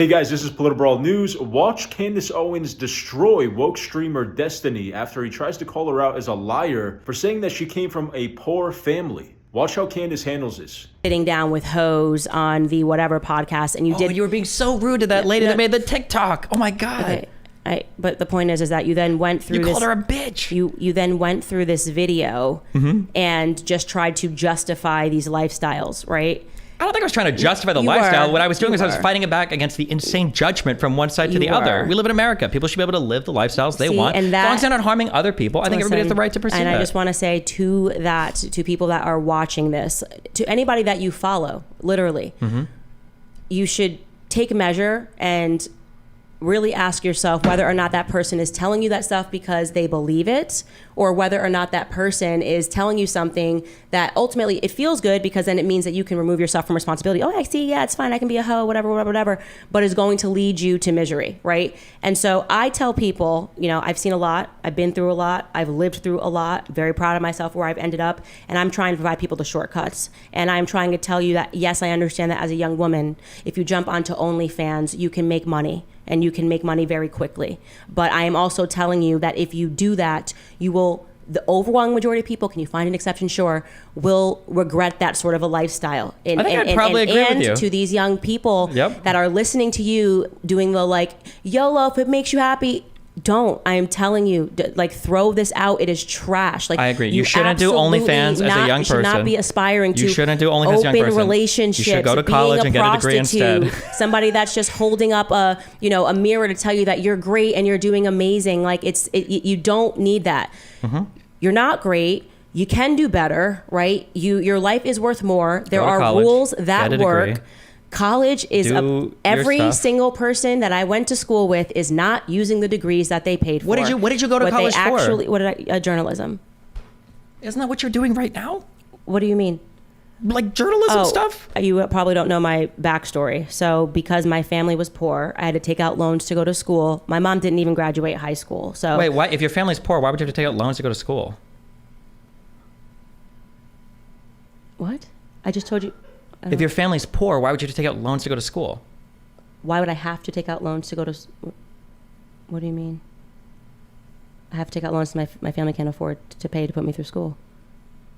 Hey guys, this is Political Brawl News. Watch Candace Owens destroy woke streamer Destiny after he tries to call her out as a liar for saying that she came from a poor family. Watch how Candace handles this. Sitting down with hoes on the whatever podcast, and you were being so rude to that lady that made the TikTok. Oh my God. Okay. But the point is that you then went through You called her a bitch. You then went through this video and just tried to justify these lifestyles, right? I don't think I was trying to justify the lifestyle. What I was doing was I was fighting it back against the insane judgment from one side to the other. We live in America. People should be able to live the lifestyles they want. As long as they're not harming other people, I think everybody has the right to pursue that. And I just want to say to people that are watching this, to anybody that you follow, literally, you should take a measure and really ask yourself whether or not that person is telling you that stuff because they believe it, or whether or not that person is telling you something that ultimately it feels good because then it means that you can remove yourself from responsibility. Oh, I see. Yeah, it's fine. I can be a hoe, whatever, but is going to lead you to misery, right? And so I tell people, I've seen a lot. I've been through a lot. I've lived through a lot. Very proud of myself where I've ended up. And I'm trying to provide people the shortcuts. And I'm trying to tell you that, yes, I understand that as a young woman, if you jump onto OnlyFans, you can make money. And you can make money very quickly. But I am also telling you that if you do that, you will, the overwhelming majority of people, can you find an exception? Sure, will regret that sort of a lifestyle. I think I'd probably agree with you. And to these young people that are listening to you doing the YOLO, if it makes you happy, don't. I am telling you, throw this out. It is trash. I agree. You shouldn't do OnlyFans as a young person. You should not be aspiring to shouldn't do OnlyFans as a young person. Relationships. You should go to college and get a degree instead. Somebody that's just holding up a mirror to tell you that you're great and you're doing amazing. You don't need that. You're not great. You can do better, right? Your life is worth more. There are rules that work. College is every single person that I went to school with is not using the degrees that they paid for. What did you go to college for? Journalism. Isn't that what you're doing right now? What do you mean? Like journalism stuff? You probably don't know my backstory. So because my family was poor, I had to take out loans to go to school. My mom didn't even graduate high school. So wait, why? If your family's poor, why would you have to take out loans to go to school? What? I just told you. If your family's poor, why would you have to take out loans to go to school? Why would I have to take out loans to go to? What do you mean? I have to take out loans my family can't afford to pay to put me through school.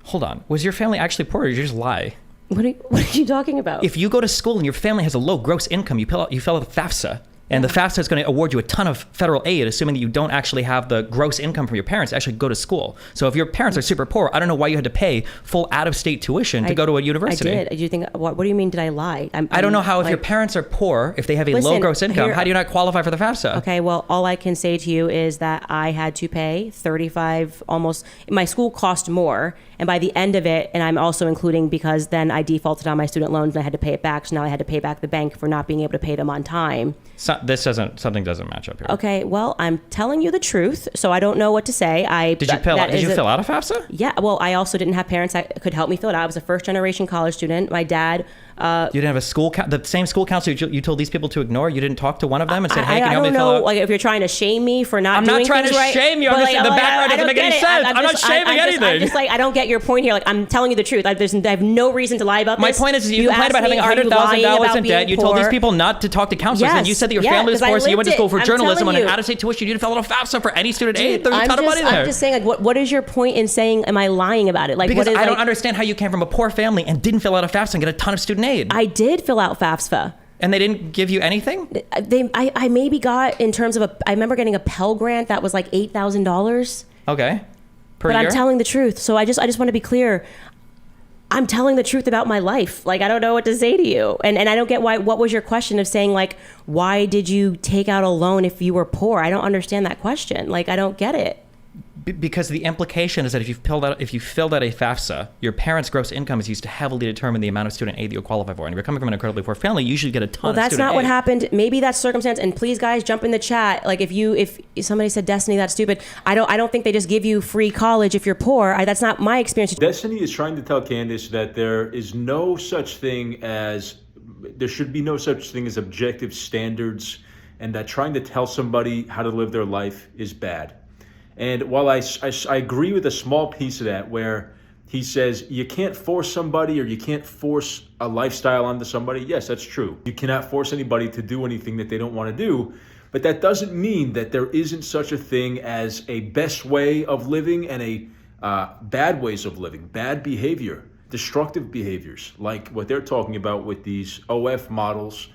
Hold on. Was your family actually poor, or did you just lie? What are you talking about? If you go to school and your family has a low gross income, you fill out the FAFSA. And the FAFSA is going to award you a ton of federal aid, assuming that you don't actually have the gross income from your parents to actually go to school. So if your parents are super poor, I don't know why you had to pay full out-of-state tuition to go to a university. I did. Do you think? What do you mean? Did I lie? I don't know how if your parents are poor, if they have a low gross income, how do you not qualify for the FAFSA? Okay, well, all I can say to you is that I had to pay $35 almost. My school cost more, and by the end of it, and I'm also including because then I defaulted on my student loans and I had to pay it back. So now I had to pay back the bank for not being able to pay them on time. Something doesn't match up here. Okay, well, I'm telling you the truth, so I don't know what to say. Did you fill out a FAFSA? Yeah, well, I also didn't have parents that could help me fill it out. I was a first-generation college student. My dad... you didn't have the same school counselor you told these people to ignore? You didn't talk to one of them and say, hey, can you help me fill out? Like, if you're trying to shame me for not doing things right... I'm not trying to shame you. I'm just, the background doesn't make any sense. I'm not shaming anything. I'm just I don't get your point here. I'm telling you the truth. I have no reason to lie about this. My point is, you complained about having $100,000 in debt. You told these people not to talk to counselors, and you said that your family was poor, so you went to school for journalism on an out-of-state tuition. You didn't fill out a FAFSA for any student aid. There's a ton of money there. I'm just saying, what is your point in saying, am I lying about it? Because I don't understand how you came from a poor family and didn't fill out a FAFSA and get a ton of student aid. I did fill out FAFSA. And they didn't give you anything? I maybe got, in terms of I remember getting a Pell Grant that was like $8,000. Okay. But I'm telling the truth. So I just want to be clear. I'm telling the truth about my life. I don't know what to say to you. And I don't get what was your question of saying, why did you take out a loan if you were poor? I don't understand that question. I don't get it. Because the implication is that if you filled out a FAFSA, your parents' gross income is used to heavily determine the amount of student aid that you qualify for. And if you're coming from an incredibly poor family, you usually get a ton of student aid. Well, that's not what happened. Maybe that's circumstance. And please, guys, jump in the chat. If somebody said, Destiny, that's stupid. I don't think they just give you free college if you're poor. That's not my experience. Destiny is trying to tell Candace that there should be no such thing as objective standards, and that trying to tell somebody how to live their life is bad. And while I agree with a small piece of that, where He says you can't force somebody or you can't force a lifestyle onto somebody. Yes, that's true. You cannot force anybody to do anything that they don't want to do. But that doesn't mean that there isn't such a thing as a best way of living and a bad ways of living, bad behavior, destructive behaviors, like what they're talking about with these OF models,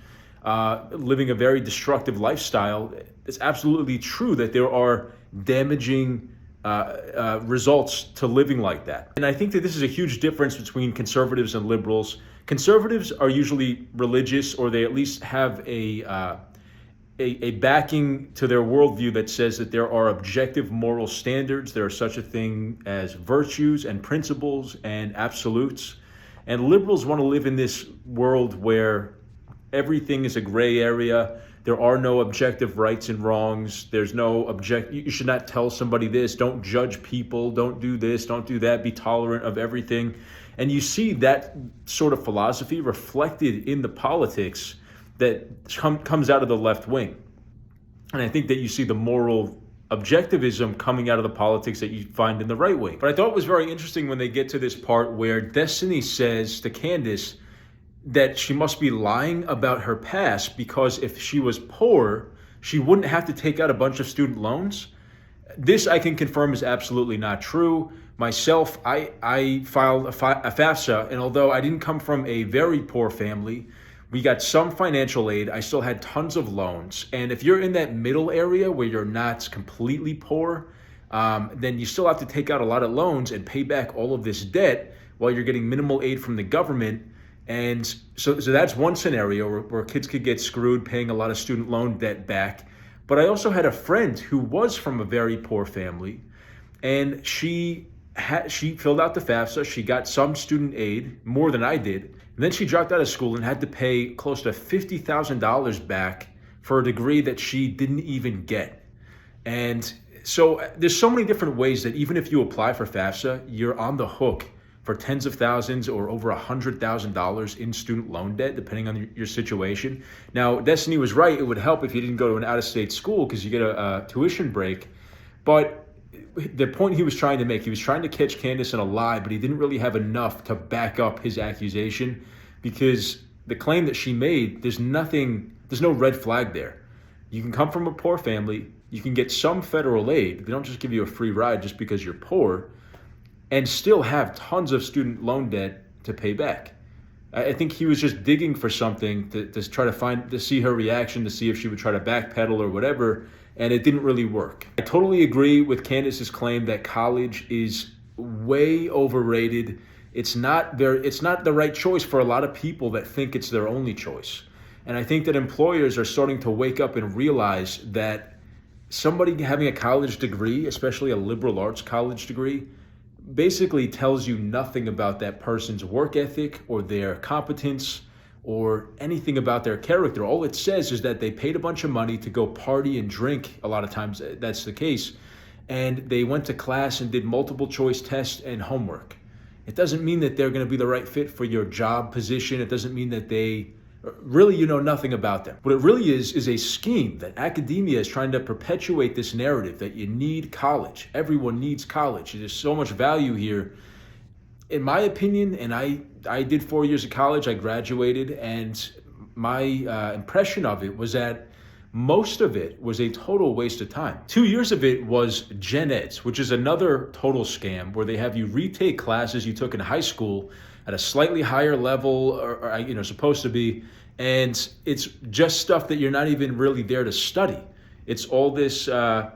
living a very destructive lifestyle. It's absolutely true that there are damaging results to living like that. And I think that this is a huge difference between conservatives and liberals. Conservatives are usually religious, or they at least have a backing to their worldview that says that there are objective moral standards. There are such a thing as virtues and principles and absolutes. And liberals want to live in this world where everything is a gray area. There are no objective rights and wrongs. There's no you should not tell somebody this. Don't judge people. Don't do this. Don't do that. Be tolerant of everything. And you see that sort of philosophy reflected in the politics that comes out of the left wing. And I think that you see the moral objectivism coming out of the politics that you find in the right wing. But I thought it was very interesting when they get to this part where Destiny says to Candace that she must be lying about her past because if she was poor, she wouldn't have to take out a bunch of student loans. This I can confirm is absolutely not true. Myself, I filed a FAFSA, and although I didn't come from a very poor family, we got some financial aid. I still had tons of loans. And if you're in that middle area where you're not completely poor, then you still have to take out a lot of loans and pay back all of this debt while you're getting minimal aid from the government. And so that's one scenario where kids could get screwed paying a lot of student loan debt back. But I also had a friend who was from a very poor family, and she filled out the FAFSA. She got some student aid, more than I did. And then she dropped out of school and had to pay close to $50,000 back for a degree that she didn't even get. And so there's so many different ways that even if you apply for FAFSA, you're on the hook for tens of thousands or over $100,000 in student loan debt, depending on your situation. Now, Destiny was right. It would help if you didn't go to an out-of-state school because you get a tuition break. But the point he was trying to make, he was trying to catch Candace in a lie, but he didn't really have enough to back up his accusation because the claim that she made, there's no red flag there. You can come from a poor family, you can get some federal aid. They don't just give you a free ride just because you're poor, and still have tons of student loan debt to pay back. I think he was just digging for something to try to see her reaction, to see if she would try to backpedal or whatever, and it didn't really work. I totally agree with Candace's claim that college is way overrated. It's not the right choice for a lot of people that think it's their only choice. And I think that employers are starting to wake up and realize that somebody having a college degree, especially a liberal arts college degree, basically tells you nothing about that person's work ethic or their competence or anything about their character. All it says is that they paid a bunch of money to go party and drink. A lot of times that's the case. And they went to class and did multiple choice tests and homework. It doesn't mean that they're going to be the right fit for your job position. It doesn't mean that you know nothing about them. What it really is a scheme that academia is trying to perpetuate this narrative that you need college. Everyone needs college. There's so much value here. In my opinion, and I did 4 years of college, I graduated, and my impression of it was that most of it was a total waste of time. 2 years of it was gen eds, which is another total scam where they have you retake classes you took in high school at a slightly higher level or supposed to be, and it's just stuff that you're not even really there to study. It's all this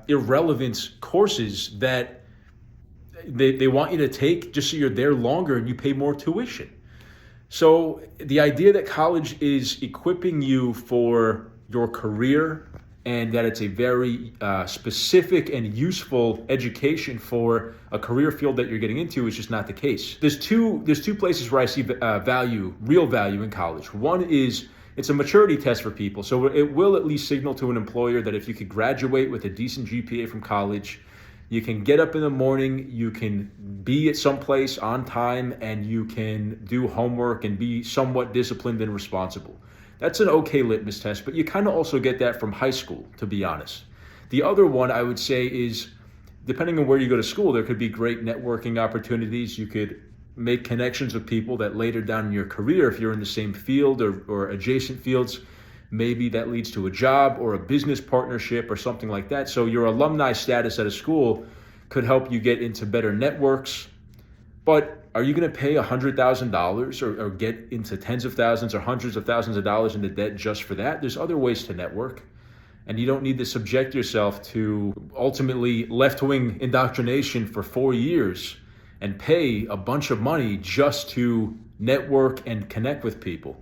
irrelevant courses that they want you to take just so you're there longer and you pay more tuition. So the idea that college is equipping you for your career and that it's a very specific and useful education for a career field that you're getting into is just not the case. There's two places where I see real value in college. One is it's a maturity test for people. So it will at least signal to an employer that if you could graduate with a decent GPA from college, you can get up in the morning, you can be at some place on time, and you can do homework and be somewhat disciplined and responsible. That's an okay litmus test, but you kind of also get that from high school, to be honest. The other one I would say is, depending on where you go to school, there could be great networking opportunities. You could make connections with people that later down in your career, if you're in the same field or adjacent fields, maybe that leads to a job or a business partnership or something like that. So your alumni status at a school could help you get into better networks. But are you going to pay $100,000 or get into tens of thousands or hundreds of thousands of dollars into debt just for that? There's other ways to network. And you don't need to subject yourself to ultimately left-wing indoctrination for 4 years and pay a bunch of money just to network and connect with people.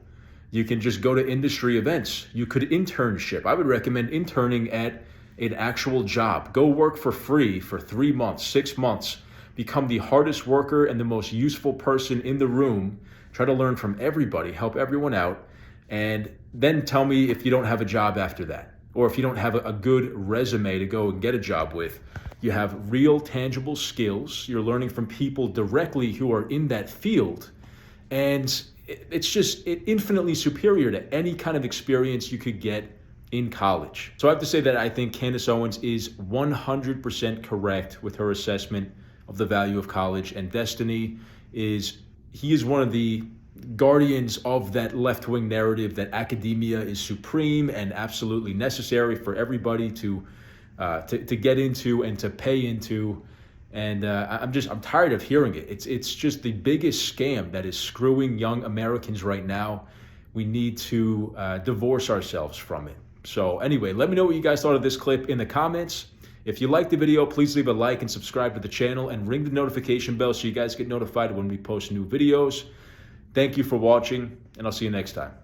You can just go to industry events. You could internship. I would recommend interning at an actual job. Go work for free for 3 months, 6 months. Become the hardest worker and the most useful person in the room. Try to learn from everybody, help everyone out, and then tell me if you don't have a job after that, or if you don't have a good resume to go and get a job with. You have real tangible skills. You're learning from people directly who are in that field. And it's just infinitely superior to any kind of experience you could get in college. So I have to say that I think Candace Owens is 100% correct with her assessment of the value of college. And Destiny is one of the guardians of that left-wing narrative that academia is supreme and absolutely necessary for everybody to get into and to pay into. And I'm tired of hearing it. It's just the biggest scam that is screwing young Americans right now. We need to divorce ourselves from it. So anyway, let me know what you guys thought of this clip in the comments. If you liked the video, please leave a like and subscribe to the channel and ring the notification bell so you guys get notified when we post new videos. Thank you for watching, and I'll see you next time.